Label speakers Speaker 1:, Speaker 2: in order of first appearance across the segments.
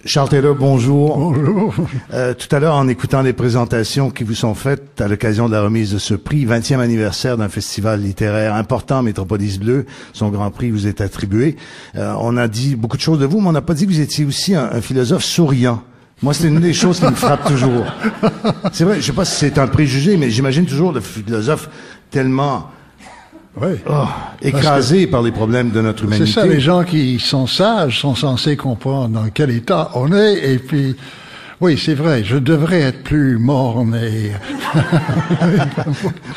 Speaker 1: Charles Taylor, bonjour.
Speaker 2: Bonjour.
Speaker 1: Tout à l'heure, en écoutant les présentations qui vous sont faites à l'occasion de la remise de ce prix, 20e anniversaire d'un festival littéraire important, Métropolis Bleu, son grand prix vous est attribué. On a dit beaucoup de choses de vous, mais on n'a pas dit que vous étiez aussi un philosophe souriant. Moi, c'est une des choses qui me frappe toujours. C'est vrai, je sais pas si c'est un préjugé, mais j'imagine toujours le philosophe tellement...
Speaker 2: Oui.
Speaker 1: Écrasé par les problèmes de notre humanité.
Speaker 2: C'est ça, les gens qui sont sages sont censés comprendre dans quel état on est, et puis, oui, c'est vrai, je devrais être plus morne et...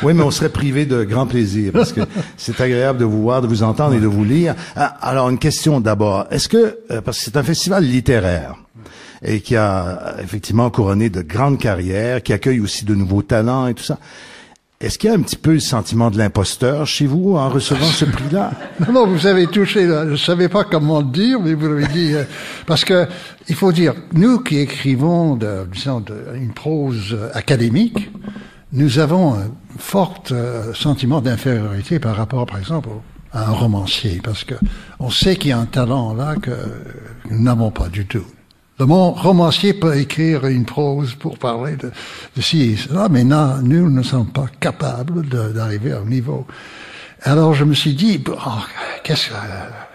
Speaker 1: Oui, mais on serait privé de grand plaisir, parce que c'est agréable de vous voir, de vous entendre et de vous lire. Alors, une question d'abord. Est-ce que, parce que c'est un festival littéraire, et qui a effectivement couronné de grandes carrières, qui accueille aussi de nouveaux talents et tout ça, est-ce qu'il y a un petit peu le sentiment de l'imposteur chez vous en recevant ce prix-là?
Speaker 2: Non, vous avez touché là. Je savais pas comment le dire, mais vous l'avez dit. Parce que, il faut dire, nous qui écrivons une prose académique, nous avons un fort sentiment d'infériorité par rapport, par exemple, à un romancier. Parce que on sait qu'il y a un talent là que nous n'avons pas du tout. Le romancier peut écrire une prose pour parler de ci et cela, mais non, nous ne sommes pas capables d'arriver au niveau. Alors je me suis dit,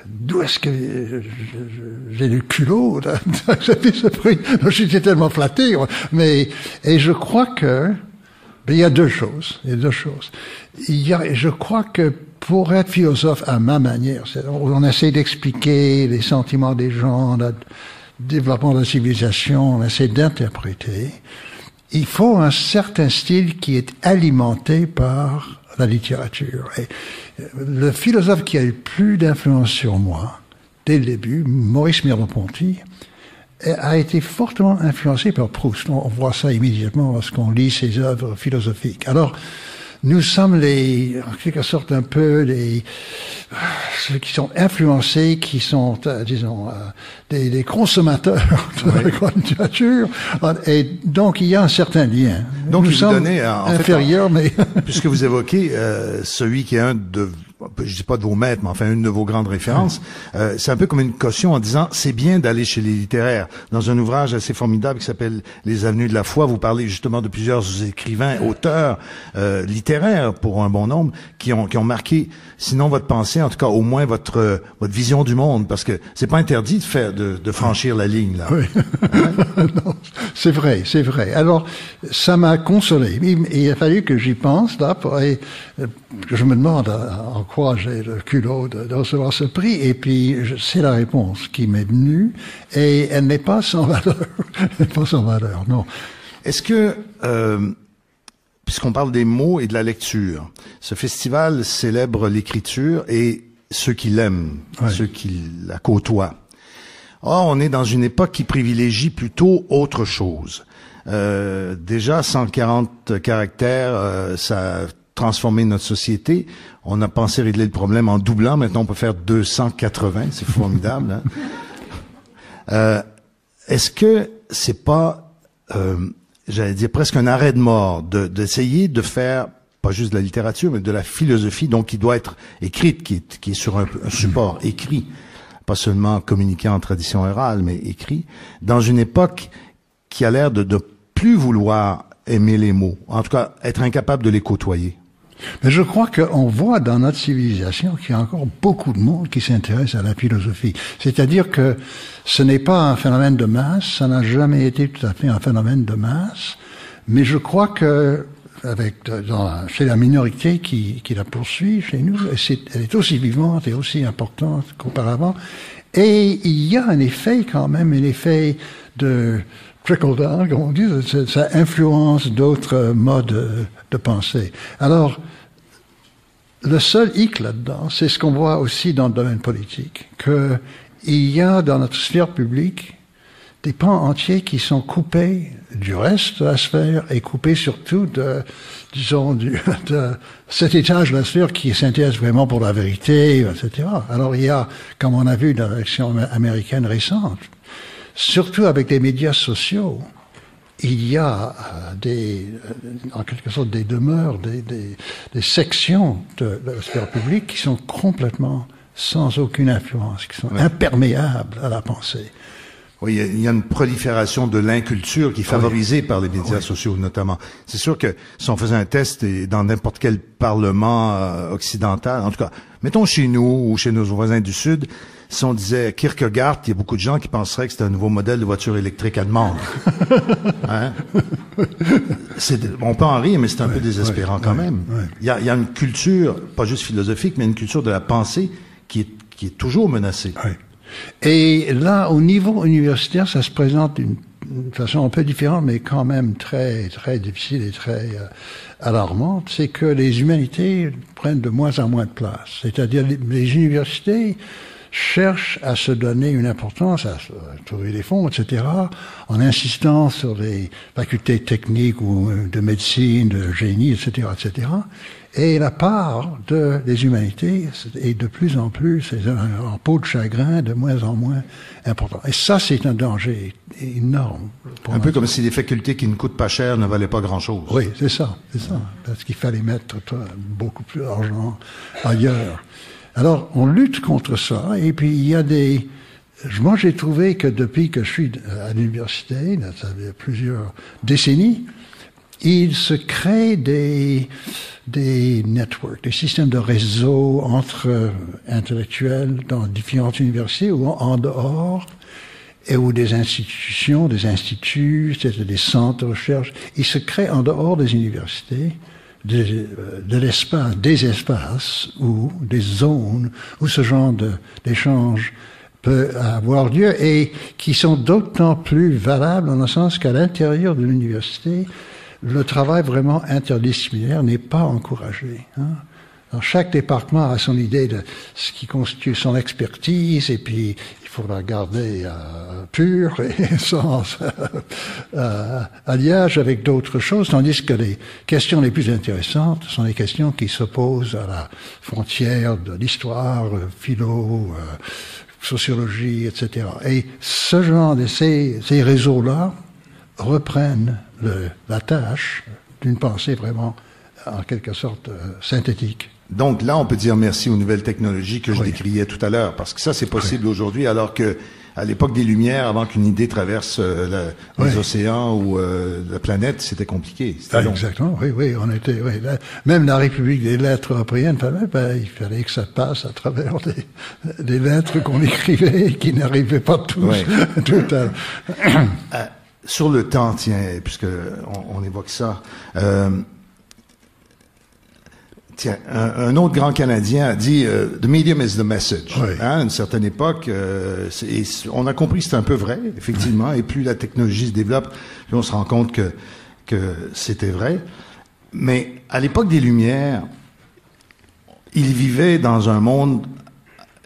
Speaker 2: d'où est-ce que j'ai le culot d'accepter ce prix? J'étais tellement flatté, mais et je crois que il y a deux choses. Je crois que pour être philosophe à ma manière, on essaie d'expliquer les sentiments des gens. Développement de la civilisation, on essaie d'interpréter. Il faut un certain style qui est alimenté par la littérature. Et le philosophe qui a eu plus d'influence sur moi, dès le début, Maurice Merleau-Ponty, a été fortement influencé par Proust. On voit ça immédiatement lorsqu'on lit ses œuvres philosophiques. Alors, nous sommes en quelque sorte un peu ceux qui sont influencés, qui sont, des consommateurs de la grande littérature. Et donc, il y a un certain lien.
Speaker 1: Donc,
Speaker 2: nous sommes
Speaker 1: donnez,
Speaker 2: inférieurs, mais...
Speaker 1: Puisque vous évoquez celui qui est un de... Je dis pas de vos maîtres, mais enfin une de vos grandes références. C'est un peu comme une caution en disant c'est bien d'aller chez les littéraires. Dans un ouvrage assez formidable qui s'appelle Les Avenues de la foi, vous parlez justement de plusieurs écrivains, auteurs littéraires pour un bon nombre qui ont marqué, sinon votre pensée, en tout cas au moins votre vision du monde, parce que c'est pas interdit de franchir la ligne là.
Speaker 2: Oui. Non, c'est vrai. Alors ça m'a consolé. Il a fallu que j'y pense là, et que je me demande en quoi j'ai le culot de recevoir ce prix, et puis c'est la réponse qui m'est venue, et elle n'est pas sans valeur. Elle n'est pas sans valeur, non.
Speaker 1: Est-ce que, puisqu'on parle des mots et de la lecture, ce festival célèbre l'écriture et ceux qui l'aiment, ceux qui la côtoient. Or, on est dans une époque qui privilégie plutôt autre chose. Déjà, 140 caractères, ça a transformé notre société. On a pensé régler le problème en doublant. Maintenant, on peut faire 280. C'est formidable. Hein? Est-ce que c'est pas, j'allais dire presque un arrêt de mort d'essayer de faire pas juste de la littérature, mais de la philosophie, donc qui doit être écrite, qui est sur un support écrit, pas seulement communiqué en tradition orale, mais écrit, dans une époque qui a l'air de plus vouloir aimer les mots, en tout cas être incapable de les côtoyer.
Speaker 2: Mais je crois qu'on voit dans notre civilisation qu'il y a encore beaucoup de monde qui s'intéresse à la philosophie. C'est-à-dire que ce n'est pas un phénomène de masse, ça n'a jamais été tout à fait un phénomène de masse, mais je crois que chez la minorité qui la poursuit chez nous, elle est aussi vivante et aussi importante qu'auparavant. Et il y a un effet quand même, un effet de trickle down, comme on dit, ça influence d'autres modes de pensée. Alors, le seul hic là-dedans, c'est ce qu'on voit aussi dans le domaine politique, que il y a dans notre sphère publique des pans entiers qui sont coupés du reste de la sphère et coupés surtout de cet étage de la sphère qui s'intéresse vraiment pour la vérité, etc. Alors il y a, comme on a vu dans l'élection américaine récente, surtout avec les médias sociaux, il y a en quelque sorte des demeures, des sections de la sphère publique qui sont complètement sans aucune influence, qui sont imperméables à la pensée.
Speaker 1: Oui, il y a une prolifération de l'inculture qui est favorisée par les médias sociaux, notamment. C'est sûr que si on faisait un test dans n'importe quel parlement occidental, en tout cas, mettons chez nous ou chez nos voisins du Sud, si on disait Kierkegaard, il y a beaucoup de gens qui penseraient que c'est un nouveau modèle de voiture électrique allemande. Hein? On peut en rire, mais c'est un peu désespérant quand même. Il y a une culture, pas juste philosophique, mais une culture de la pensée qui est toujours menacée.
Speaker 2: Oui. Et là, au niveau universitaire, ça se présente d'une façon un peu différente, mais quand même très, très difficile et très alarmante. C'est que les humanités prennent de moins en moins de place. C'est-à-dire, les universités cherchent à se donner une importance, à trouver des fonds, etc., en insistant sur les facultés techniques ou de médecine, de génie, etc., etc., et la part des humanités est de plus en plus, en peau de chagrin, de moins en moins important. Et ça, c'est un danger énorme.
Speaker 1: Un peu comme si les facultés qui ne coûtent pas cher ne valaient pas grand-chose.
Speaker 2: Oui, c'est ça. Parce qu'il fallait mettre beaucoup plus d'argent ailleurs. Alors, on lutte contre ça, et puis il y a moi, j'ai trouvé que depuis que je suis à l'université, ça fait plusieurs décennies, il se crée des networks, des systèmes de réseau entre intellectuels dans différentes universités ou en dehors, ou des institutions, des instituts, des centres de recherche. Il se crée en dehors des universités de l'espace, des espaces ou des zones où ce genre d'échange peut avoir lieu et qui sont d'autant plus valables en le sens qu'à l'intérieur de l'université, le travail vraiment interdisciplinaire n'est pas encouragé. Hein. Alors, chaque département a son idée de ce qui constitue son expertise, et puis il faut la garder pure et sans alliage avec d'autres choses, tandis que les questions les plus intéressantes sont les questions qui s'opposent à la frontière de l'histoire, philo, sociologie, etc. Et ce genre ces réseaux-là reprennent la tâche d'une pensée vraiment, en quelque sorte, synthétique.
Speaker 1: Donc là, on peut dire merci aux nouvelles technologies que je décriais tout à l'heure, parce que ça, c'est possible aujourd'hui, alors que à l'époque des Lumières, avant qu'une idée traverse les océans ou la planète, c'était compliqué. C'était
Speaker 2: exactement, oui, on était, même la République des lettres européennes, il fallait que ça passe à travers des lettres qu'on écrivait et qui n'arrivaient pas tous. Tout
Speaker 1: sur le temps, tiens, puisque on évoque ça, tiens, un autre grand Canadien a dit the medium is the message. Hein, à une certaine époque, on a compris que c'est un peu vrai, effectivement. Et plus la technologie se développe, plus on se rend compte que c'était vrai. Mais à l'époque des Lumières, ils vivaient dans un monde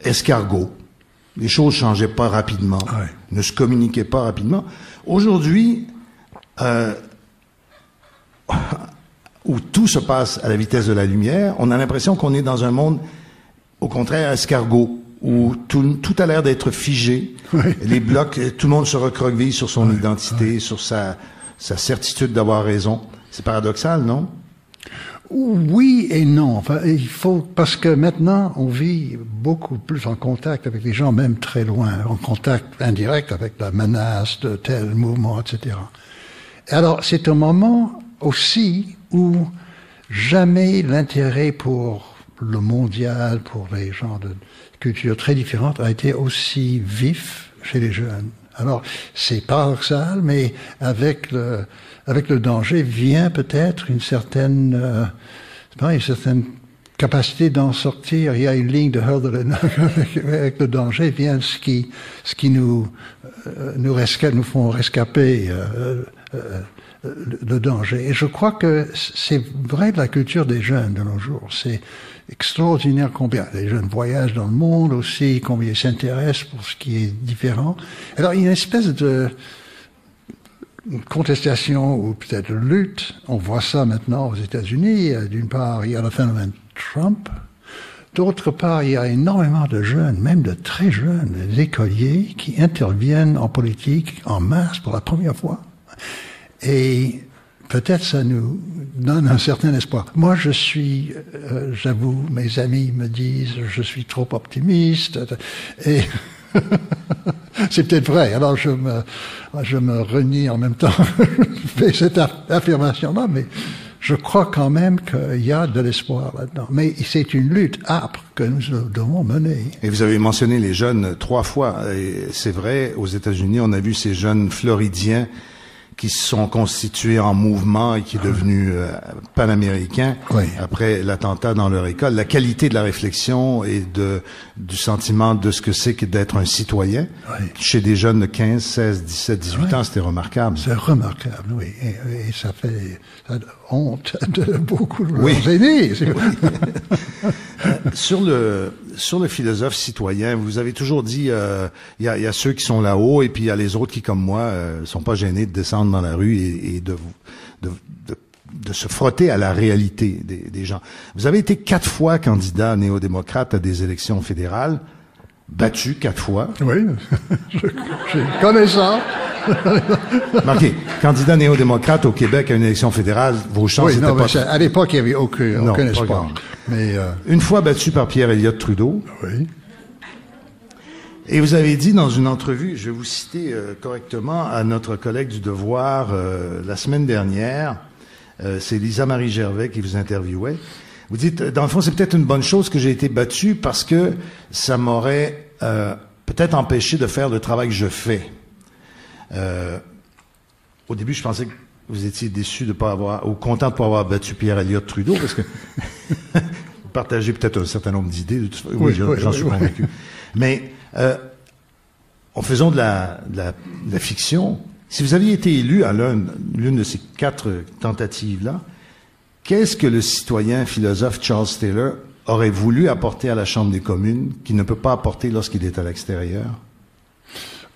Speaker 1: escargot. Les choses changeaient pas rapidement, ne se communiquaient pas rapidement. Aujourd'hui, où tout se passe à la vitesse de la lumière, on a l'impression qu'on est dans un monde, au contraire, escargot, où tout a l'air d'être figé. Les blocs, tout le monde se recroqueville sur son identité, sur sa certitude d'avoir raison. C'est paradoxal, non?
Speaker 2: Oui et non. Enfin, parce que maintenant, on vit beaucoup plus en contact avec les gens, même très loin, en contact indirect avec la menace de tel mouvement, etc. Alors, c'est un moment aussi où jamais l'intérêt pour le mondial, pour les gens de cultures très différentes, a été aussi vif chez les jeunes. Alors, c'est paradoxal, mais avec le danger vient peut-être une certaine capacité d'en sortir. Il y a une ligne de Hölderlin. Avec le danger vient ce qui nous font rescaper le danger. Et je crois que c'est vrai de la culture des jeunes de nos jours. C'est extraordinaire combien les jeunes voyagent dans le monde aussi, combien ils s'intéressent pour ce qui est différent. Alors, il y a une espèce de contestation ou peut-être lutte. On voit ça maintenant aux États-Unis. D'une part, il y a le phénomène Trump. D'autre part, il y a énormément de jeunes, même de très jeunes, des écoliers qui interviennent en politique en masse pour la première fois. Et peut-être ça nous donne un certain espoir. Moi, j'avoue, mes amis me disent, je suis trop optimiste. Et C'est peut-être vrai. Alors je me renie en même temps. Je fais cette affirmation-là, mais je crois quand même qu'il y a de l'espoir là-dedans. Mais c'est une lutte âpre que nous devons mener.
Speaker 1: Et vous avez mentionné les jeunes 3 fois. Et c'est vrai, aux États-Unis, on a vu ces jeunes Floridiens qui se sont constitués en mouvement et qui est devenu panaméricain après l'attentat dans leur école. La qualité de la réflexion et du sentiment de ce que c'est que d'être un citoyen chez des jeunes de 15, 16, 17, 18 ans, c'était remarquable.
Speaker 2: C'est remarquable, oui. Et ça fait honte de beaucoup de leurs aînés.
Speaker 1: Sur le philosophe citoyen, vous avez toujours dit, il y a ceux qui sont là-haut et puis il y a les autres qui, comme moi, sont pas gênés de descendre dans la rue et de se frotter à la réalité des gens. Vous avez été 4 fois candidat néo-démocrate à des élections fédérales, battu 4 fois.
Speaker 2: Oui, je connais ça.
Speaker 1: Marqué, candidat néo-démocrate au Québec à une élection fédérale, vos chances étaient pas...
Speaker 2: À l'époque, il n'y avait aucun espoir. Mais
Speaker 1: une fois battu par Pierre Elliott Trudeau.
Speaker 2: Oui.
Speaker 1: Et vous avez dit dans une entrevue, je vais vous citer correctement, à notre collègue du Devoir la semaine dernière, c'est Lisa Marie Gervais qui vous interviewait. Vous dites, dans le fond, c'est peut-être une bonne chose que j'ai été battu parce que ça m'aurait peut-être empêché de faire le travail que je fais. Au début, je pensais que vous étiez déçu de pas avoir, ou content de pas avoir battu Pierre Elliott Trudeau, parce que vous partagez peut-être un certain nombre d'idées. Oui, j'en suis convaincu. Mais en faisant de la fiction, si vous aviez été élu à l'une de ces 4 tentatives-là, qu'est-ce que le citoyen philosophe Charles Taylor aurait voulu apporter à la Chambre des communes qu'il ne peut pas apporter lorsqu'il est à l'extérieur?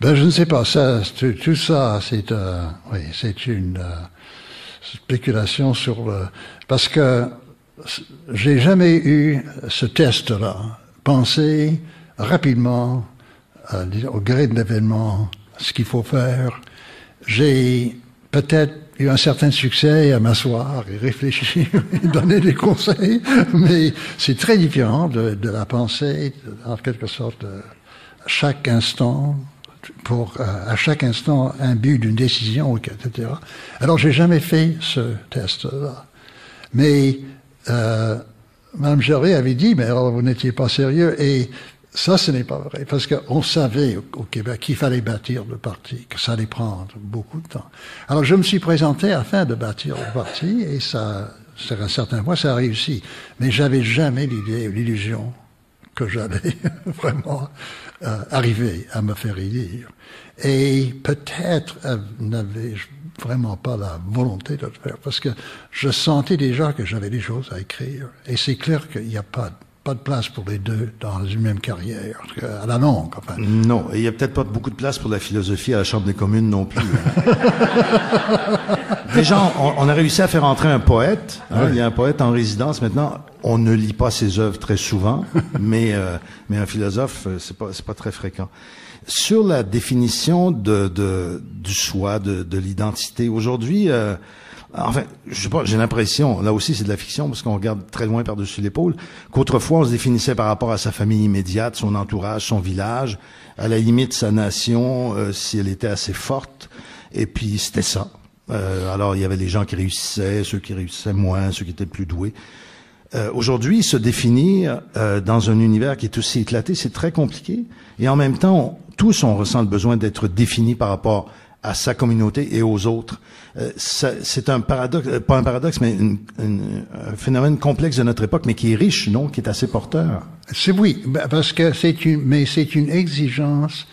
Speaker 2: Ben, je ne sais pas. Tout ça, c'est une spéculation sur parce que j'ai jamais eu ce test-là. Penser rapidement, au gré de l'événement, ce qu'il faut faire. J'ai peut-être eu un certain succès à m'asseoir et réfléchir et donner des conseils, mais c'est très différent de la pensée, en quelque sorte, à chaque instant, à chaque instant, un but d'une décision, etc. Alors, j'ai jamais fait ce test-là. Mais, Mme Gervais avait dit, mais alors vous n'étiez pas sérieux, et ça, ce n'est pas vrai, parce qu'on savait au Québec qu'il fallait bâtir le parti, que ça allait prendre beaucoup de temps. Alors, je me suis présenté afin de bâtir le parti, et ça, sur un certain point, ça a réussi. Mais j'avais jamais l'idée ou l'illusion que j'allais vraiment arriver à me faire élire. Et peut-être n'avais-je vraiment pas la volonté de le faire, parce que je sentais déjà que j'avais des choses à écrire. Et c'est clair qu'il n'y a pas de place pour les deux dans une même carrière, à la longue, enfin.
Speaker 1: Non, et il n'y a peut-être pas beaucoup de place pour la philosophie à la Chambre des communes non plus. Déjà, on a réussi à faire entrer un poète. Hein, il y a un poète en résidence maintenant. On ne lit pas ses œuvres très souvent, mais un philosophe, c'est pas très fréquent. Sur la définition du soi, de l'identité, aujourd'hui, enfin, je sais pas, j'ai l'impression, là aussi c'est de la fiction parce qu'on regarde très loin par-dessus l'épaule, qu'autrefois on se définissait par rapport à sa famille immédiate, son entourage, son village, à la limite sa nation, si elle était assez forte, et puis c'était ça. Alors il y avait les gens qui réussissaient, ceux qui réussissaient moins, ceux qui étaient plus doués. Aujourd'hui, se définir dans un univers qui est aussi éclaté, c'est très compliqué. Et en même temps, tous on ressent le besoin d'être défini par rapport à sa communauté et aux autres. C'est un paradoxe, pas un paradoxe, mais un phénomène complexe de notre époque, mais qui est riche, non, qui est assez porteur.
Speaker 2: C'est oui, parce que c'est une exigence,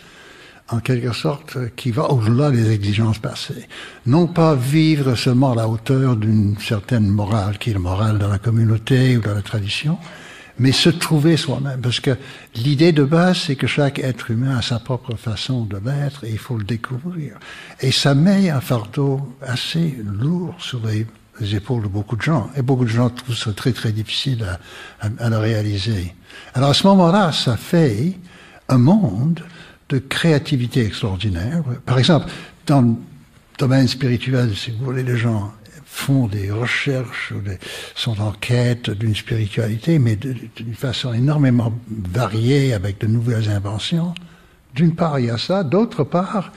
Speaker 2: en quelque sorte, qui va au-delà des exigences passées. Non pas vivre seulement à la hauteur d'une certaine morale, qui est la morale de la communauté ou de la tradition, mais se trouver soi-même. Parce que l'idée de base, c'est que chaque être humain a sa propre façon de l'être et il faut le découvrir. Et ça met un fardeau assez lourd sur les épaules de beaucoup de gens. Et beaucoup de gens trouvent ça très, très difficile à le réaliser. Alors à ce moment-là, ça fait un monde de créativité extraordinaire. Par exemple, dans le domaine spirituel, si vous voulez, les gens font des recherches, sont en quête d'une spiritualité, mais d'une façon énormément variée, avec de nouvelles inventions. d'une part, il y a ça. D'autre part,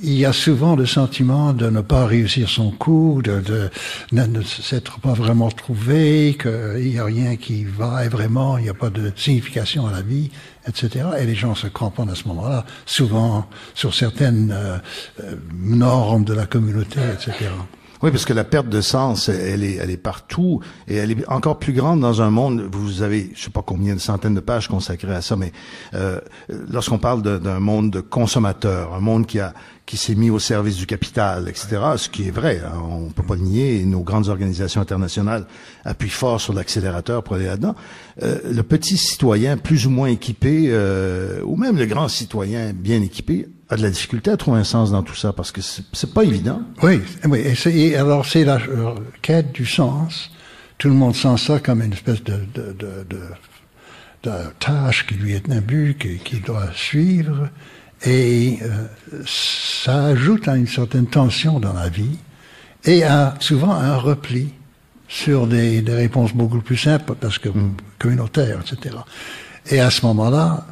Speaker 2: il y a souvent le sentiment de ne pas réussir son coup, de ne s'être pas vraiment trouvé, qu'il n'y a rien qui va et vraiment, il n'y a pas de signification à la vie, etc. Et les gens se cramponnent à ce moment-là, souvent sur certaines normes de la communauté, etc.
Speaker 1: Oui, parce que la perte de sens, elle est partout, et elle est encore plus grande dans un monde. Vous avez, je sais pas combien de centaines de pages consacrées à ça, mais lorsqu'on parle d'un monde de consommateurs, un monde qui s'est mis au service du capital, etc., ce qui est vrai, hein, on peut pas le nier, et nos grandes organisations internationales appuient fort sur l'accélérateur pour aller là-dedans. Le petit citoyen plus ou moins équipé, ou même le grand citoyen bien équipé, a de la difficulté à trouver un sens dans tout ça, parce que c'est pas évident.
Speaker 2: Oui, oui. Et alors c'est la quête du sens. Tout le monde sent ça comme une espèce de tâche qui lui est imbue, qu'il doit suivre. Et ça ajoute à une certaine tension dans la vie et souvent un repli sur des réponses beaucoup plus simples parce que communautaires, etc. Et à ce moment-là,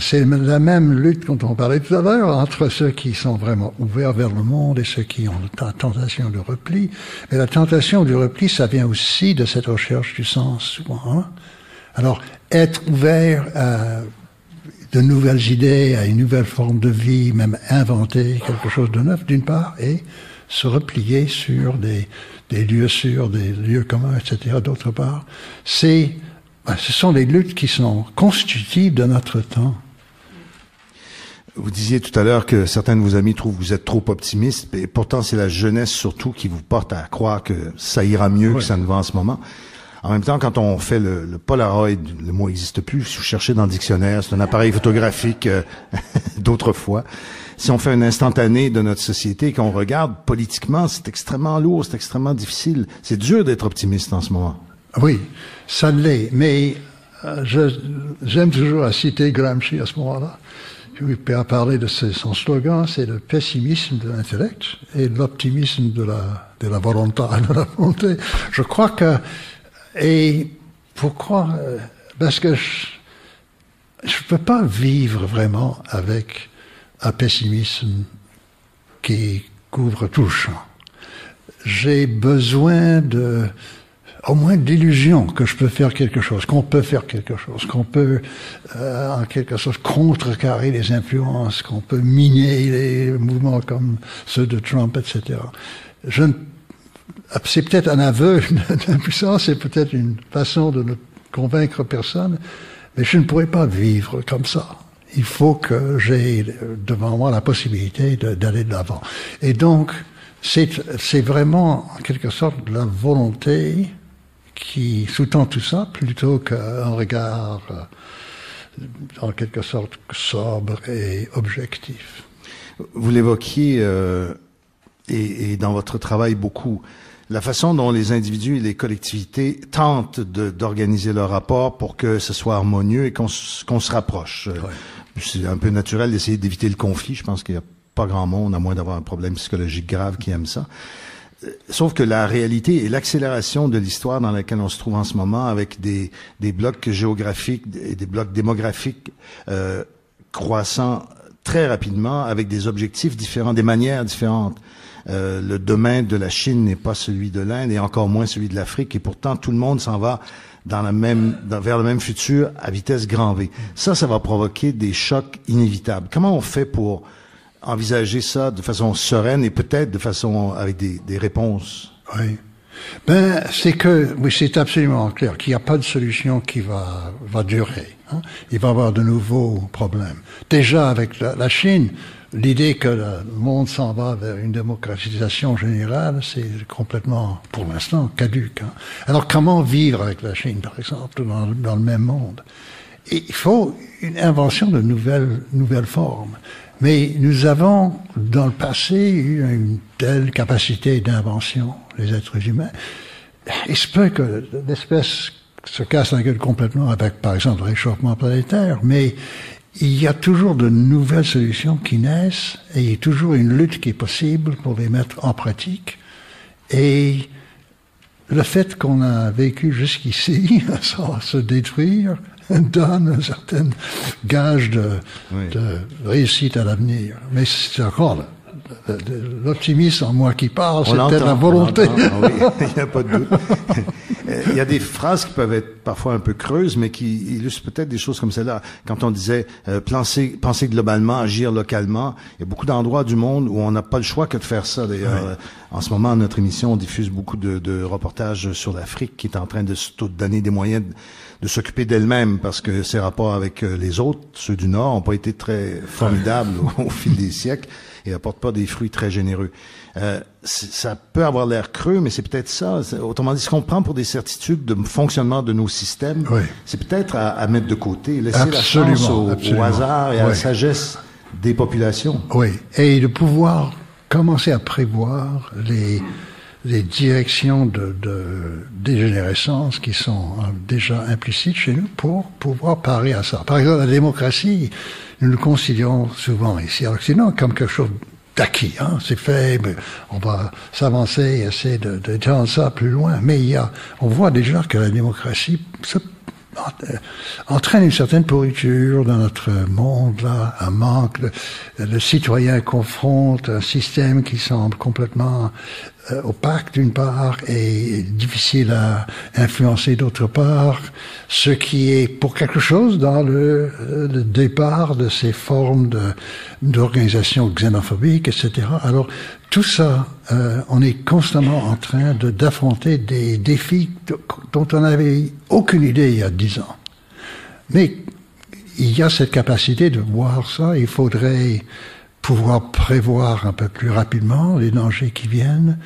Speaker 2: c'est la même lutte dont on parlait tout à l'heure entre ceux qui sont vraiment ouverts vers le monde et ceux qui ont la tentation du repli. Mais la tentation du repli, ça vient aussi de cette recherche du sens souvent. Hein? Alors, être ouvert à de nouvelles idées, à une nouvelle forme de vie, même inventer quelque chose de neuf d'une part, et se replier sur des lieux sûrs, des lieux communs, etc. d'autre part. Ce sont des luttes qui sont constitutives de notre temps.
Speaker 1: Vous disiez tout à l'heure que certains de vos amis trouvent que vous êtes trop optimiste, et pourtant c'est la jeunesse surtout qui vous porte à croire que ça ira mieux que ça ne va en ce moment. En même temps, quand on fait le Polaroid, le mot n'existe plus, si vous cherchez dans le dictionnaire, c'est un appareil photographique d'autrefois. Si on fait un instantané de notre société et qu'on regarde politiquement, c'est extrêmement lourd, c'est extrêmement difficile. C'est dur d'être optimiste en ce moment.
Speaker 2: Oui, ça l'est, mais j'aime toujours à citer Gramsci à ce moment-là. Il peut parler de son slogan, c'est le pessimisme de l'intellect et l'optimisme de la volonté. Je crois que et pourquoi? Parce que je peux pas vivre vraiment avec un pessimisme qui couvre tout le champ. J'ai besoin au moins d'illusion que je peux faire quelque chose, qu'on peut faire quelque chose, qu'on peut en quelque sorte contrecarrer les influences, qu'on peut miner les mouvements comme ceux de Trump, etc. C'est peut-être un aveu d'impuissance, c'est peut-être une façon de ne convaincre personne, mais je ne pourrais pas vivre comme ça. Il faut que j'ai devant moi la possibilité d'aller de l'avant. Et donc, c'est vraiment, en quelque sorte, la volonté qui sous-tend tout ça, plutôt qu'un regard, en quelque sorte, sobre et objectif.
Speaker 1: Vous l'évoquiez, et dans votre travail beaucoup, la façon dont les individus et les collectivités tentent d'organiser leur rapport pour que ce soit harmonieux et qu'on se rapproche. Ouais. C'est un peu naturel d'essayer d'éviter le conflit. Je pense qu'il n'y a pas grand monde, à moins d'avoir un problème psychologique grave, qui aime ça. Sauf que la réalité et l'accélération de l'histoire dans laquelle on se trouve en ce moment, avec des blocs géographiques et des blocs démographiques croissant très rapidement, avec des objectifs différents, des manières différentes. Le domaine de la Chine n'est pas celui de l'Inde et encore moins celui de l'Afrique, et pourtant tout le monde s'en va vers le même futur à vitesse grand V. Ça va provoquer des chocs inévitables. Comment on fait pour envisager ça de façon sereine et peut-être de façon avec des réponses?
Speaker 2: Oui. C'est absolument clair qu'il n'y a pas de solution qui va durer. Hein. Il va y avoir de nouveaux problèmes. Déjà avec la Chine, l'idée que le monde s'en va vers une démocratisation générale, c'est complètement, pour l'instant, caduque. Hein. Alors comment vivre avec la Chine, par exemple, dans le même monde? Et il faut une invention de nouvelles formes. Mais nous avons, dans le passé, eu une telle capacité d'invention, les êtres humains. Il se peut que l'espèce se casse la gueule complètement avec, par exemple, le réchauffement planétaire, mais il y a toujours de nouvelles solutions qui naissent et il y a toujours une lutte qui est possible pour les mettre en pratique. Et le fait qu'on a vécu jusqu'ici sans se détruire, donne un certain gage de réussite à l'avenir. Mais c'est encore l'optimisme en moi qui parle, c'est peut-être la volonté.
Speaker 1: Oui, il n'y a pas de doute. Il y a des phrases qui peuvent être parfois un peu creuses, mais qui illustrent peut-être des choses comme celle-là. Quand on disait penser globalement, agir localement, il y a beaucoup d'endroits du monde où on n'a pas le choix que de faire ça. D'ailleurs, en ce moment, notre émission, on diffuse beaucoup de reportages sur l'Afrique qui est en train de se donner des moyens de s'occuper d'elle-même, parce que ses rapports avec les autres, ceux du Nord, n'ont pas été très formidables au fil des siècles et apportent pas des fruits très généreux. Ça peut avoir l'air creux, mais c'est peut-être ça. Autrement dit, ce qu'on prend pour des certitudes de fonctionnement de nos systèmes, c'est peut-être à mettre de côté, laisser la chance au hasard et à la sagesse des populations.
Speaker 2: Oui, et de pouvoir commencer à prévoir les directions de dégénérescence qui sont déjà implicites chez nous pour pouvoir parer à ça. Par exemple, la démocratie, nous le considérons souvent ici à l'Occident comme quelque chose d'acquis, hein, c'est fait, mais on va s'avancer et essayer d'étendre ça plus loin. Mais on voit déjà que la démocratie entraîne une certaine pourriture dans notre monde, là, un manque. Le citoyen confronte un système qui semble complètement opaque d'une part et difficile à influencer d'autre part, ce qui est pour quelque chose dans le départ de ces formes d'organisation xénophobique, etc. Alors tout ça, on est constamment en train d'affronter des défis dont on n'avait aucune idée il y a 10 ans. Mais il y a cette capacité de voir ça, il faudrait pouvoir prévoir un peu plus rapidement les dangers qui viennent.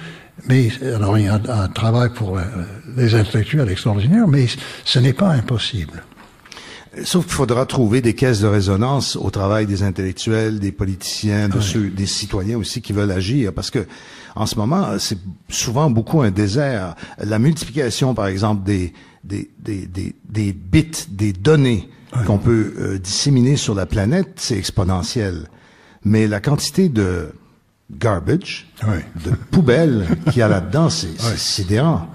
Speaker 2: Mais alors il y a un travail pour les intellectuels extraordinaire, mais ce n'est pas impossible.
Speaker 1: Sauf qu'il faudra trouver des caisses de résonance au travail des intellectuels, des politiciens, des citoyens aussi qui veulent agir, parce que en ce moment c'est souvent beaucoup un désert. La multiplication, par exemple, des bits, des données qu'on peut disséminer sur la planète, c'est exponentiel. Mais la quantité de garbage, de poubelles qu'il y a là-dedans, c'est sidérant.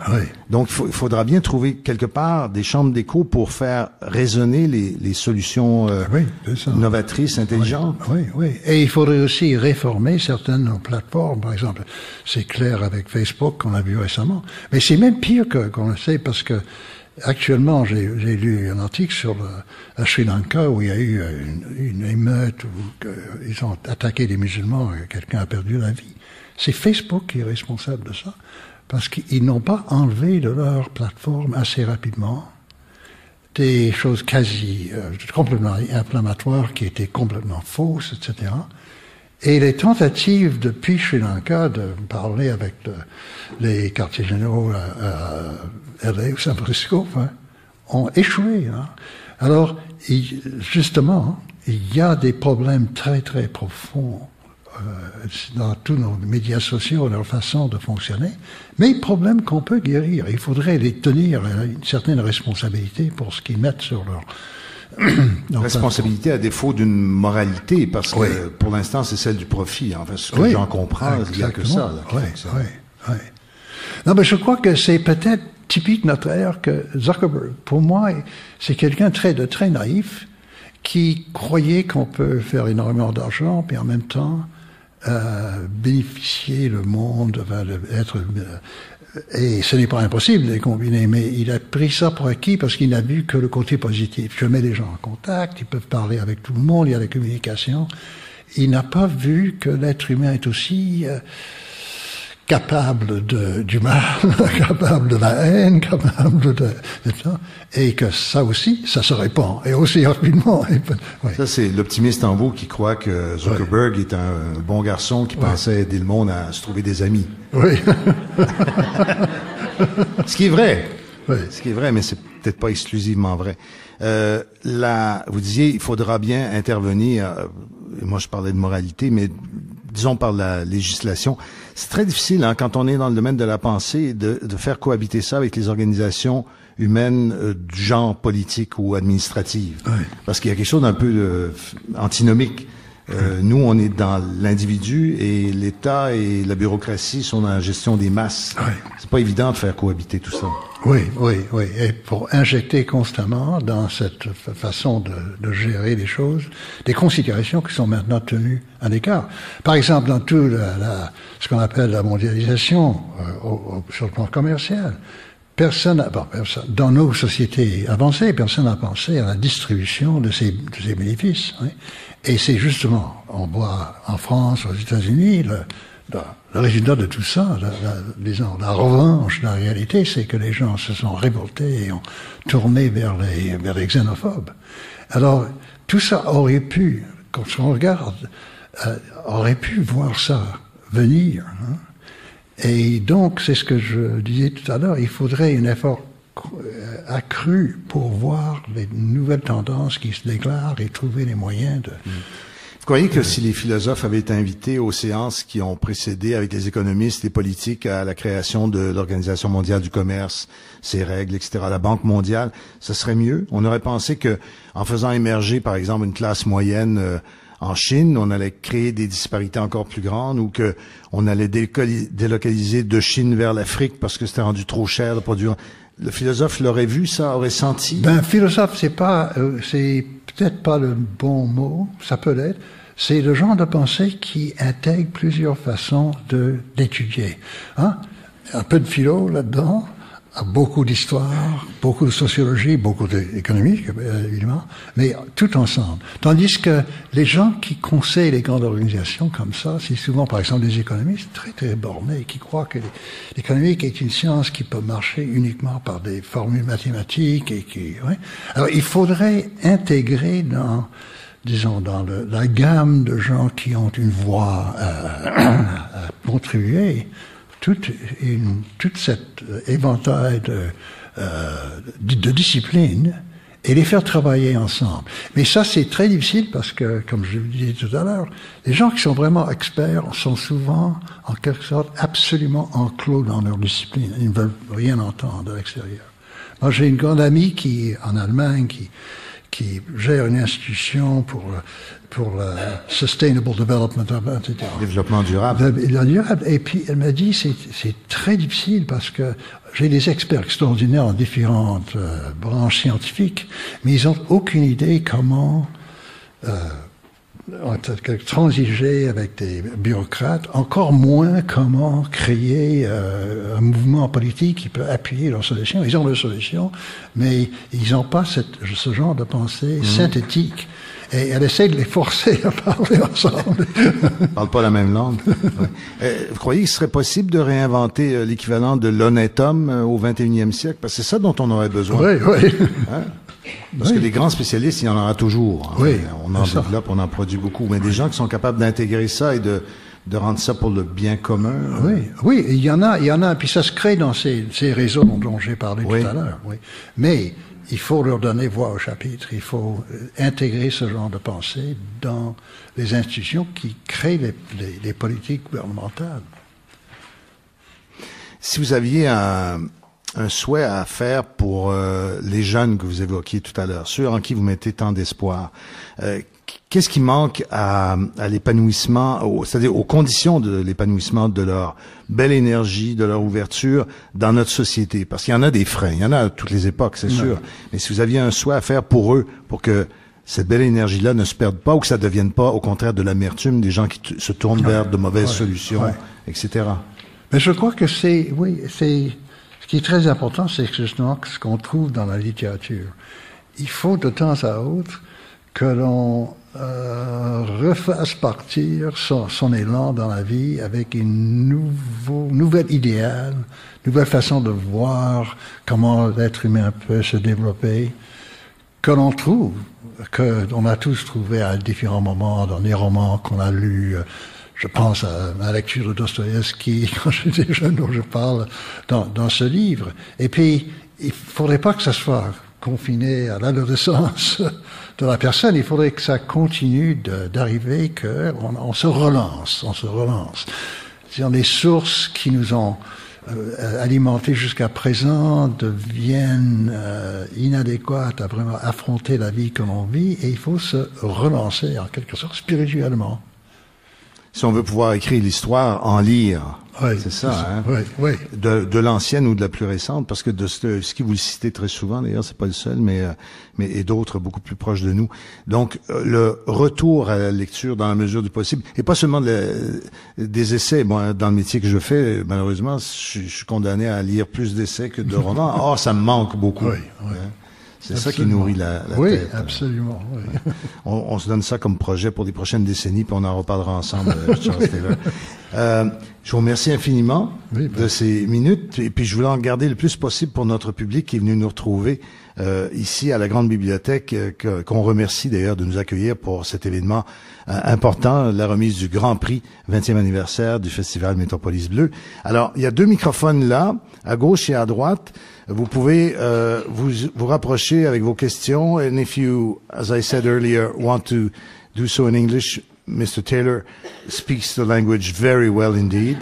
Speaker 1: Donc, il faudra bien trouver quelque part des chambres d'écho pour faire résonner les solutions novatrices, intelligentes.
Speaker 2: Oui. Et il faudrait aussi réformer certaines plateformes. Par exemple, c'est clair avec Facebook qu'on a vu récemment. Mais c'est même pire qu'on le sait parce que actuellement, j'ai lu un article sur à Sri Lanka où il y a eu une émeute où ils ont attaqué des musulmans et quelqu'un a perdu la vie. C'est Facebook qui est responsable de ça parce qu'ils n'ont pas enlevé de leur plateforme assez rapidement des choses quasi complètement inflammatoires qui étaient complètement fausses, etc. Et les tentatives depuis Sri Lanka de parler avec les quartiers généraux à LA ou San Francisco ont échoué. Hein. Alors, justement, il y a des problèmes très très profonds dans tous nos médias sociaux, leur façon de fonctionner, mais problèmes qu'on peut guérir. Il faudrait les tenir à une certaine responsabilité pour ce qu'ils mettent sur leur
Speaker 1: responsabilité à défaut d'une moralité, parce que pour l'instant c'est celle du profit. Enfin, ce que j'en comprends, il n'y a que ça.
Speaker 2: Non, mais je crois que c'est peut-être typique de notre ère que Zuckerberg, pour moi, c'est quelqu'un de très naïf qui croyait qu'on peut faire énormément d'argent, puis en même temps bénéficier le monde, et ce n'est pas impossible de les combiner, mais il a pris ça pour acquis parce qu'il n'a vu que le côté positif. Je mets les gens en contact, ils peuvent parler avec tout le monde, il y a la communication. Il n'a pas vu que l'être humain est aussi capable du mal, capable de la haine, capable de ça, et que ça aussi, ça se répand, et aussi rapidement.
Speaker 1: Ça, c'est l'optimiste en vous qui croit que Zuckerberg est un bon garçon qui pensait aider le monde à se trouver des amis.
Speaker 2: Oui.
Speaker 1: Ce qui est vrai. Ce qui est vrai, mais c'est peut-être pas exclusivement vrai. Vous disiez, il faudra bien intervenir, moi je parlais de moralité, mais disons par la législation. C'est très difficile, hein, quand on est dans le domaine de la pensée, de faire cohabiter ça avec les organisations humaines du genre politique ou administrative. Parce qu'il y a quelque chose d'un peu antinomique. Nous, on est dans l'individu et l'État et la bureaucratie sont dans la gestion des masses. C'est pas évident de faire cohabiter tout ça.
Speaker 2: Oui, oui, oui. Et pour injecter constamment dans cette façon de gérer les choses, des considérations qui sont maintenant tenues à l'écart. Par exemple, dans tout ce qu'on appelle la mondialisation sur le plan commercial, dans nos sociétés avancées, personne n'a pensé à la distribution de ces bénéfices. Oui. Et c'est justement, on voit en France, aux États-Unis, le résultat de tout ça, la revanche de la réalité, c'est que les gens se sont révoltés et ont tourné vers les xénophobes. Alors, tout ça aurait pu, quand on regarde, aurait pu voir ça venir. Hein. Et donc, c'est ce que je disais tout à l'heure, il faudrait un effort accru pour voir les nouvelles tendances qui se déclarent et trouver les moyens de...
Speaker 1: Vous croyez que si les philosophes avaient été invités aux séances qui ont précédé avec les économistes, les politiques à la création de l'Organisation mondiale du commerce, ses règles, etc., la Banque mondiale, ce serait mieux? On aurait pensé que, en faisant émerger, par exemple, une classe moyenne en Chine, on allait créer des disparités encore plus grandes, ou que on allait délocaliser de Chine vers l'Afrique parce que c'était rendu trop cher de produire. Le philosophe l'aurait vu, ça, aurait senti?
Speaker 2: Philosophe, c'est peut-être pas le bon mot, ça peut l'être. C'est le genre de pensée qui intègre plusieurs façons d'étudier. Hein? Un peu de philo là-dedans, beaucoup d'histoire, beaucoup de sociologie, beaucoup d'économie, évidemment, mais tout ensemble. Tandis que les gens qui conseillent les grandes organisations comme ça, c'est souvent, par exemple, des économistes très, très bornés, qui croient que l'économique est une science qui peut marcher uniquement par des formules mathématiques ouais. Alors, il faudrait intégrer dans la gamme de gens qui ont une voix à contribuer, toute cette éventail de disciplines et les faire travailler ensemble. Mais ça, c'est très difficile parce que, comme je le disais tout à l'heure, les gens qui sont vraiment experts sont souvent, en quelque sorte, absolument enclos dans leur discipline. Ils ne veulent rien entendre de l'extérieur. Moi, j'ai une grande amie en Allemagne qui gère une institution pour le Sustainable Development, etc.
Speaker 1: Développement durable.
Speaker 2: Et puis, elle m'a dit, c'est très difficile parce que j'ai des experts extraordinaires dans différentes branches scientifiques, mais ils n'ont aucune idée comment transiger avec des bureaucrates, encore moins comment créer un mouvement politique qui peut appuyer leurs solutions. Ils ont leurs solutions, mais ils n'ont pas ce genre de pensée synthétique. Et elle essaie de les forcer à parler ensemble.
Speaker 1: Ils ne parlent pas la même langue. Ouais. Vous croyez qu'il serait possible de réinventer l'équivalent de l'honnête homme au 21e siècle? Parce que c'est ça dont on aurait besoin.
Speaker 2: Oui, oui.
Speaker 1: Hein? Parce que les grands spécialistes, il y en aura toujours. Hein.
Speaker 2: Oui,
Speaker 1: on en développe, on en produit beaucoup. Mais des gens qui sont capables d'intégrer ça et de rendre ça pour le bien commun.
Speaker 2: Oui, il y en a. Puis ça se crée dans ces réseaux dont j'ai parlé tout à l'heure. Oui. Mais il faut leur donner voix au chapitre. Il faut intégrer ce genre de pensée dans les institutions qui créent les politiques gouvernementales. Si
Speaker 1: vous aviez un souhait à faire pour les jeunes que vous évoquiez tout à l'heure, ceux en qui vous mettez tant d'espoir, qu'est-ce qui manque à l'épanouissement, c'est-à-dire aux conditions de l'épanouissement de leur belle énergie, de leur ouverture dans notre société? Parce qu'il y en a des freins, il y en a à toutes les époques, c'est sûr. Mais si vous aviez un souhait à faire pour eux, pour que cette belle énergie-là ne se perde pas ou que ça ne devienne pas, au contraire, de l'amertume, des gens qui se tournent vers de mauvaises solutions, etc.
Speaker 2: Mais je crois que ce qui est très important, c'est justement ce qu'on trouve dans la littérature. Il faut de temps à autre que l'on refasse partir son élan dans la vie avec une nouvelle idéal, nouvelle façon de voir comment l'être humain peut se développer, que l'on trouve, qu'on a tous trouvé à différents moments dans les romans qu'on a lus. Je pense à ma lecture de Dostoïevski quand j'étais jeune, dont je parle dans ce livre. Et puis, il faudrait pas que ça soit confiné à l'adolescence de la personne. Il faudrait que ça continue d'arriver, qu'on se relance. Les sources qui nous ont alimentés jusqu'à présent deviennent inadéquates à vraiment affronter la vie que l'on vit, et il faut se relancer en quelque sorte spirituellement.
Speaker 1: Si on veut pouvoir écrire l'histoire, en lire
Speaker 2: Oui,
Speaker 1: c'est ça, hein?
Speaker 2: Oui, oui.
Speaker 1: De l'ancienne ou de la plus récente, parce que ce qui vous le citez très souvent, d'ailleurs, c'est pas le seul, mais et d'autres beaucoup plus proches de nous. Donc, le retour à la lecture dans la mesure du possible, et pas seulement des essais. Bon, dans le métier que je fais, malheureusement, je suis condamné à lire plus d'essais que de romans. Or, ça me manque beaucoup.
Speaker 2: Oui, oui.
Speaker 1: Hein? C'est ça qui nourrit la
Speaker 2: oui,
Speaker 1: tête.
Speaker 2: Absolument. Oui.
Speaker 1: On se donne ça comme projet pour les prochaines décennies, puis on en reparlera ensemble, Charles Taylor. Je vous remercie infiniment de ces minutes, et puis je voulais en garder le plus possible pour notre public qui est venu nous retrouver ici à la Grande Bibliothèque, qu'on remercie d'ailleurs de nous accueillir pour cet événement important, la remise du Grand Prix 20e anniversaire du Festival Métropolis Bleu. Alors, il y a 2 microphones là, à gauche et à droite. Vous pouvez vous rapprocher avec vos questions. And if you, as I said earlier, want to do so in English, Mr. Taylor speaks the language very well indeed.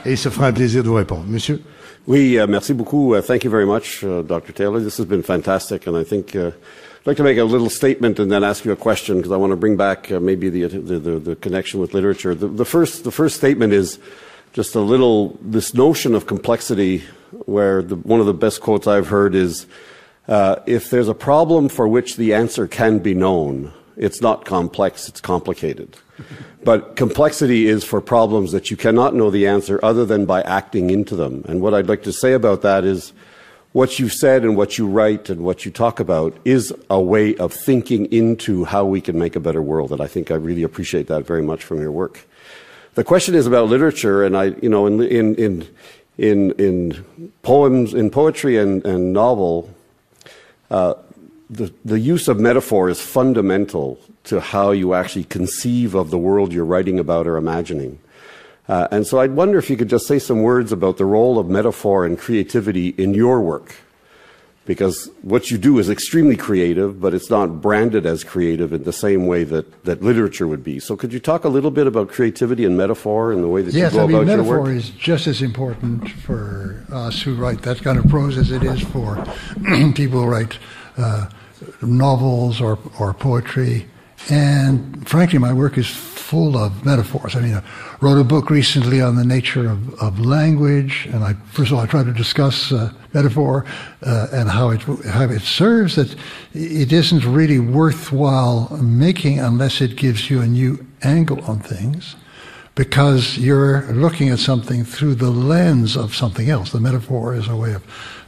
Speaker 1: Et il se fera un plaisir de vous répondre. Monsieur?
Speaker 3: Oui, merci beaucoup. Thank you very much, Dr. Taylor. This has been fantastic, and I think I'd like to make a little statement and then ask you a question, because I want to bring back maybe the connection with literature. The first statement is just this notion of complexity, where one of the best quotes I've heard is, if there's a problem for which the answer can be known, it's not complex, it's complicated. But complexity is for problems that you cannot know the answer other than by acting into them. And what I'd like to say about that is, what you've said and what you write and what you talk about is a way of thinking into how we can make a better world. And I think I really appreciate that very much from your work. The question is about literature, and in poems, in poetry and novel, the use of metaphor is fundamental to how you actually conceive of the world you're writing about or imagining. And so I'd wonder if you could just say some words about the role of metaphor and creativity in your work. Because what you do is extremely creative, but it's not branded as creative in the same way that literature would be. So could you talk a little bit about creativity and metaphor and the way that you go about your work?
Speaker 2: Yes, metaphor is just as important for us who write that kind of prose as it is for people who write novels or poetry. And frankly, my work is full of metaphors. I mean, I wrote a book recently on the nature of language, and first of all, I try to discuss metaphor and how it serves. That it isn't really worthwhile making unless it gives you a new angle on things, because you're looking at something through the lens of something else. The metaphor is a way of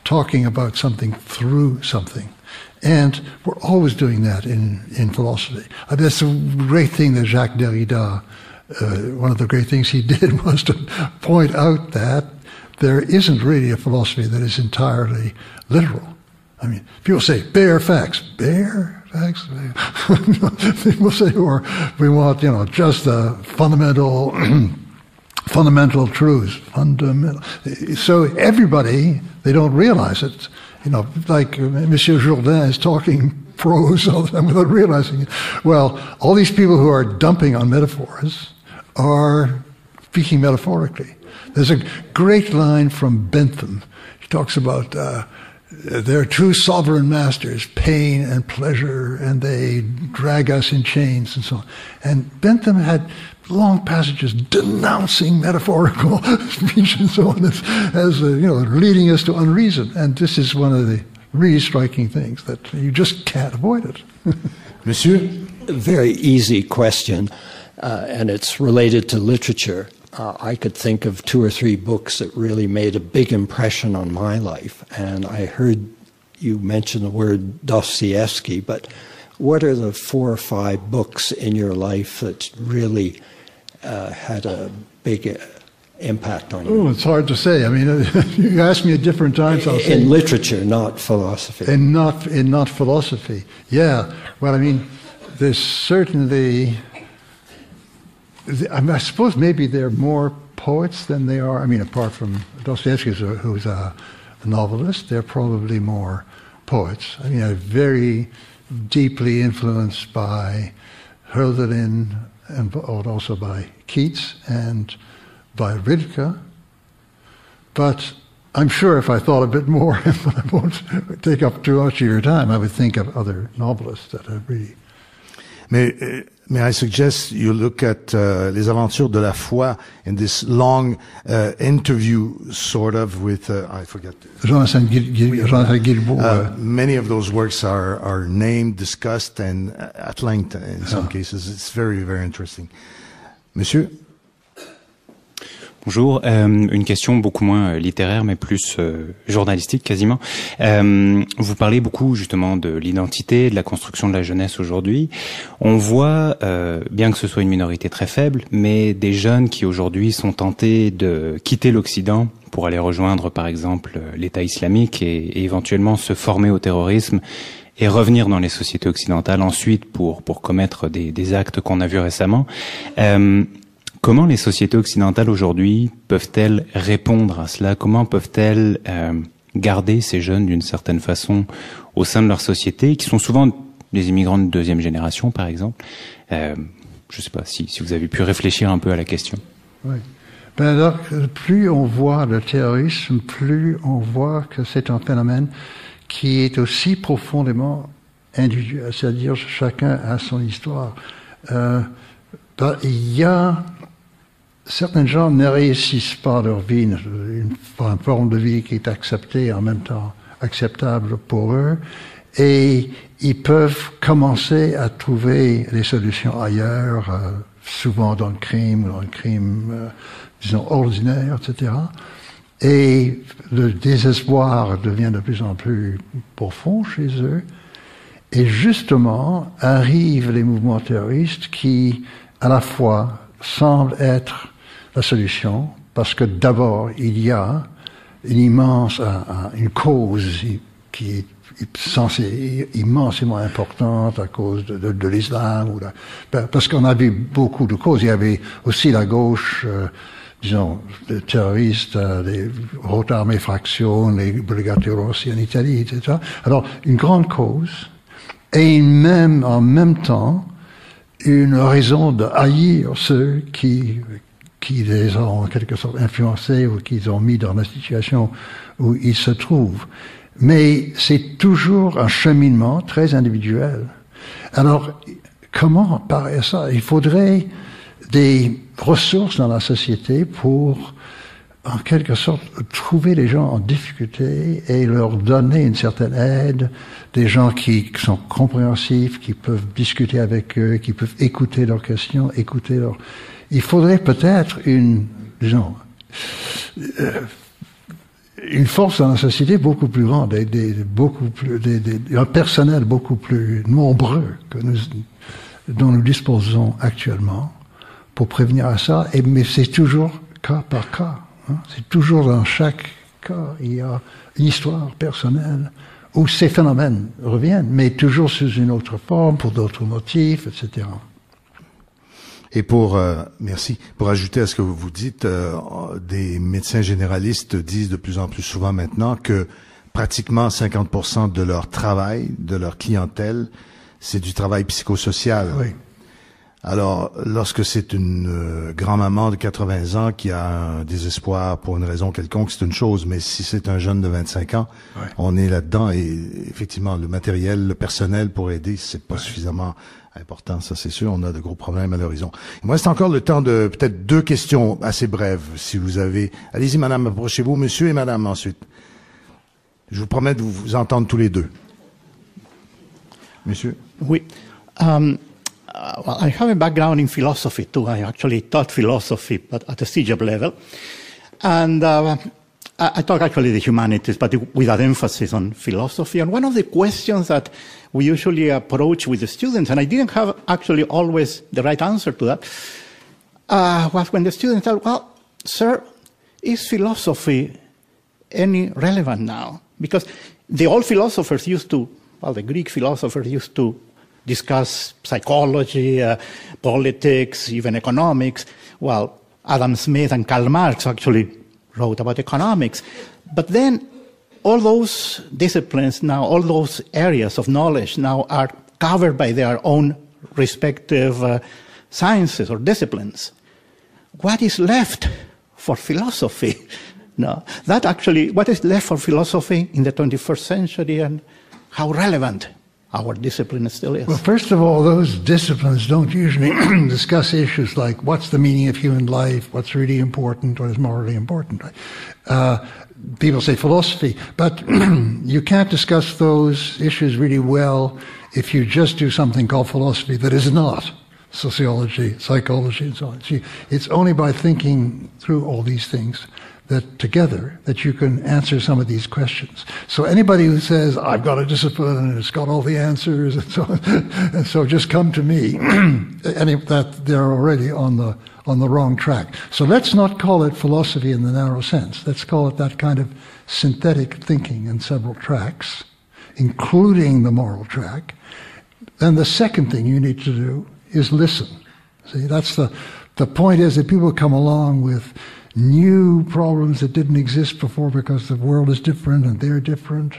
Speaker 2: talking about something through something. And we're always doing that in philosophy. That's the great thing that Jacques Derrida, one of the great things he did was to point out that there isn't really a philosophy that is entirely literal. I mean, people say, bare facts. Bare facts? People say, or we want, just the fundamental truths. So everybody, they don't realize it. Like Monsieur Jourdain is talking prose all the time without realizing it. Well, all these people who are dumping on metaphors are speaking metaphorically. There's a great line from Bentham. He talks about there are two sovereign masters, pain and pleasure, and they drag us in chains and so on. And Bentham had long passages denouncing metaphorical speech and so on as leading us to unreason. And this is one of the really striking things, that you just can't avoid it.
Speaker 1: Monsieur?
Speaker 4: A very easy question, and it's related to literature. I could think of 2 or 3 books that really made a big impression on my life. And I heard you mention the word Dostoevsky, but what are the 4 or 5 books in your life that really had a big impact on you?
Speaker 2: Oh, it's hard to say. I mean, you ask me at different times. I'll say
Speaker 4: in literature, not philosophy.
Speaker 2: And not philosophy. Yeah. Well, I mean, there's certainly. I suppose maybe there are more poets than they are. I mean, apart from Dostoevsky, who's a novelist, there are probably more poets. I mean, I'm very deeply influenced by Hölderlin and also by Keats and by Rilke. But I'm sure if I thought a bit more, I won't take up too much of your time, I would think of other novelists that are really...
Speaker 1: May I suggest you look at Les Aventures de la foi in this long interview, sort of, with I forget.
Speaker 2: Jonathan Guilbault.
Speaker 1: Many of those works are named, discussed, and at length in some cases. It's very, very interesting. Monsieur?
Speaker 5: Bonjour, une question beaucoup moins littéraire mais plus journalistique quasiment. Vous parlez beaucoup justement de l'identité, de la construction de la jeunesse aujourd'hui. On voit, bien que ce soit une minorité très faible, mais des jeunes qui aujourd'hui sont tentés de quitter l'Occident pour aller rejoindre par exemple l'État islamique et éventuellement se former au terrorisme et revenir dans les sociétés occidentales ensuite pour commettre des actes qu'on a vus récemment. Comment les sociétés occidentales aujourd'hui peuvent-elles répondre à cela? Comment peuvent-elles garder ces jeunes d'une certaine façon au sein de leur société, qui sont souvent des immigrants de deuxième génération, par exemple? Je ne sais pas si vous avez pu réfléchir un peu à la question.
Speaker 2: Oui. Ben alors, plus on voit le terrorisme, plus on voit que c'est un phénomène qui est aussi profondément individuel, c'est-à-dire chacun a son histoire. Il y a certains gens ne réussissent pas leur vie, une forme de vie qui est acceptée en même temps acceptable pour eux, et ils peuvent commencer à trouver des solutions ailleurs, souvent dans le crime, disons ordinaire, etc. Et le désespoir devient de plus en plus profond chez eux. Et justement, arrivent les mouvements terroristes qui, à la fois, semblent être la solution, parce que d'abord, il y a une cause qui est censée immensément importante à cause de l'islam, parce qu'on a vu beaucoup de causes. Il y avait aussi la gauche, disons, les terroristes, les hautes armées fractions, les brigades aussi en Italie, etc. Alors, une grande cause, et même, en même temps, une raison de haïr ceux qui les ont en quelque sorte influencés ou qu'ils ont mis dans la situation où ils se trouvent. Mais c'est toujours un cheminement très individuel. Alors, comment parer ça? Il faudrait des ressources dans la société pour, en quelque sorte, trouver les gens en difficulté et leur donner une certaine aide, des gens qui sont compréhensifs, qui peuvent discuter avec eux, qui peuvent écouter leurs questions, Il faudrait peut-être une force dans la société beaucoup plus grande, un personnel beaucoup plus nombreux dont nous disposons actuellement pour prévenir à ça. Mais c'est toujours cas par cas. C'est toujours dans chaque cas, il y a une histoire personnelle où ces phénomènes reviennent, mais toujours sous une autre forme, pour d'autres motifs, etc.
Speaker 1: Et merci, pour ajouter à ce que vous dites, des médecins généralistes disent de plus en plus souvent maintenant que pratiquement 50% de leur travail, de leur clientèle, c'est du travail psychosocial.
Speaker 2: Oui.
Speaker 1: Alors, lorsque c'est une grand-maman de 80 ans qui a un désespoir pour une raison quelconque, c'est une chose, mais si c'est un jeune de 25 ans, ouais, on est là-dedans et effectivement, le matériel, le personnel pour aider, c'est pas suffisamment important, ça c'est sûr, on a de gros problèmes à l'horizon. Il me reste encore le temps de peut-être 2 questions assez brèves, si vous avez. Allez-y, madame, approchez-vous, monsieur et madame ensuite. Je vous promets de vous entendre tous les deux. Monsieur?
Speaker 6: Oui. Well, I have a background in philosophy too. I actually taught philosophy but at a CEGEP level. And I taught actually the humanities, but with an emphasis on philosophy. And one of the questions that we usually approach with the students, and I didn't have actually always the right answer to that, was when the students said, well, sir, is philosophy any relevant now? Because the old philosophers used to, well, the Greek philosophers used to discuss psychology, politics, even economics. Well, Adam Smith and Karl Marx actually wrote about economics. But then all those disciplines now, all those areas of knowledge now are covered by their own respective sciences or disciplines. What is left for philosophy? No, that actually, what is left for philosophy in the 21st century, and how relevant our discipline still is.
Speaker 2: Well, first of all, those disciplines don't usually discuss issues like what's the meaning of human life, what's really important, what is morally important. People say philosophy, but you can't discuss those issues really well if you just do something called philosophy that is not sociology, psychology, and so on. It's only by thinking through all these things that together that you can answer some of these questions. So anybody who says, I've got a discipline and it's got all the answers and so on, and so just come to me, that they're already on the wrong track. So let's not call it philosophy in the narrow sense. Let's call it that kind of synthetic thinking in several tracks, including the moral track. Then the second thing you need to do is listen. See, that's the point is that people come along with new problems that didn't exist before because the world is different and they're different.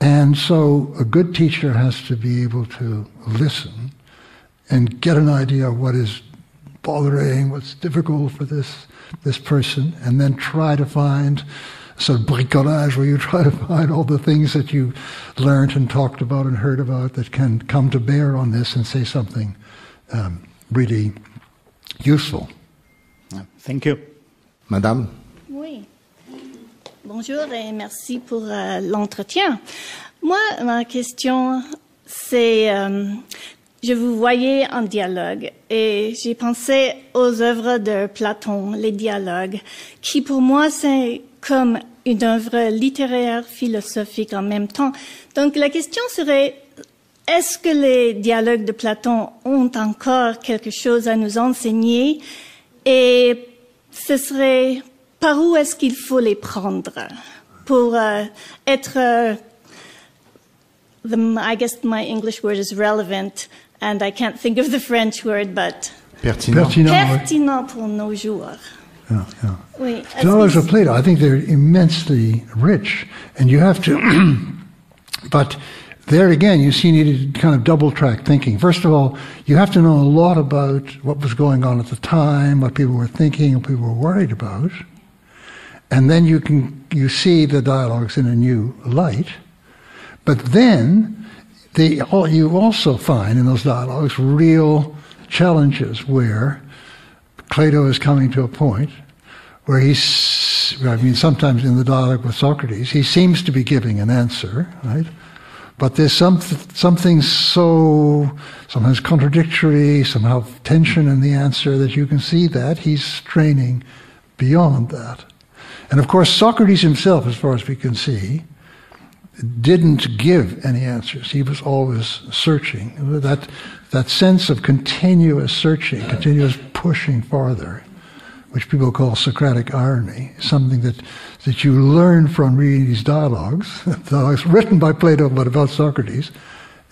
Speaker 2: And so a good teacher has to be able to listen and get an idea of what is bothering, what's difficult for this person, and then try to find sort of bricolage where you try to find all the things that you learned and talked about and heard about that can come to bear on this and say something really useful.
Speaker 6: Thank you.
Speaker 1: Madame?
Speaker 7: Oui. Bonjour et merci pour l'entretien. Moi, ma question, c'est, je vous voyais en dialogue et j'ai pensé aux œuvres de Platon, les dialogues, qui pour moi c'est comme une œuvre littéraire, philosophique en même temps. Donc la question serait, est-ce que les dialogues de Platon ont encore quelque chose à nous enseigner et ce serait par où est-ce qu'il faut les prendre pour être I guess my English word is relevant and I can't think of the French word, but pertinent pour nos jours.
Speaker 2: Yeah, yeah.
Speaker 7: Oui,
Speaker 2: dialogues of Plato, I think they're immensely rich, and you have to, but there again, you see, you need kind of double-track thinking. First of all, you have to know a lot about what was going on at the time, what people were thinking, what people were worried about, and then you see the dialogues in a new light. But then you also find in those dialogues real challenges where Plato is coming to a point where sometimes in the dialogue with Socrates, he seems to be giving an answer, right? But there's something so sometimes contradictory, somehow tension in the answer that you can see that he's straining beyond that. And of course, Socrates himself, as far as we can see, didn't give any answers. He was always searching. That sense of continuous searching, continuous pushing farther, which people call Socratic irony, is something that you learn from reading these dialogues written by Plato but about Socrates,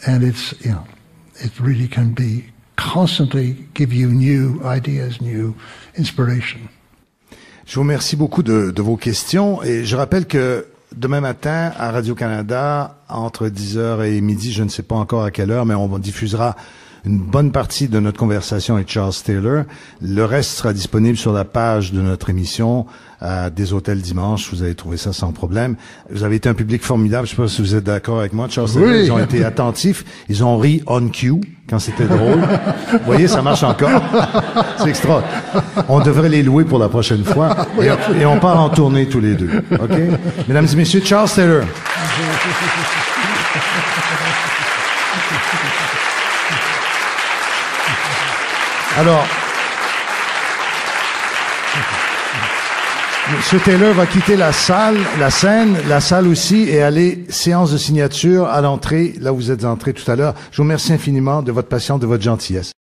Speaker 2: and it really can be constantly give you new ideas, new inspiration.
Speaker 1: Je vous remercie beaucoup de vos questions et je rappelle que demain matin à Radio-Canada, entre 10h et midi, je ne sais pas encore à quelle heure, mais on diffusera une bonne partie de notre conversation avec Charles Taylor. Le reste sera disponible sur la page de notre émission des Hôtels Dimanche. Vous allez trouver ça sans problème. Vous avez été un public formidable. Je ne sais pas si vous êtes d'accord avec moi. Charles Taylor, ils ont été attentifs. Ils ont ri on cue quand c'était drôle. Vous voyez, ça marche encore. C'est extra. On devrait les louer pour la prochaine fois. Et on part en tournée tous les deux. OK? Mesdames et messieurs, Charles Taylor. Alors, M. Taylor va quitter la scène, la salle aussi, et aller séance de signature à l'entrée, là où vous êtes entré tout à l'heure. Je vous remercie infiniment de votre patience, de votre gentillesse.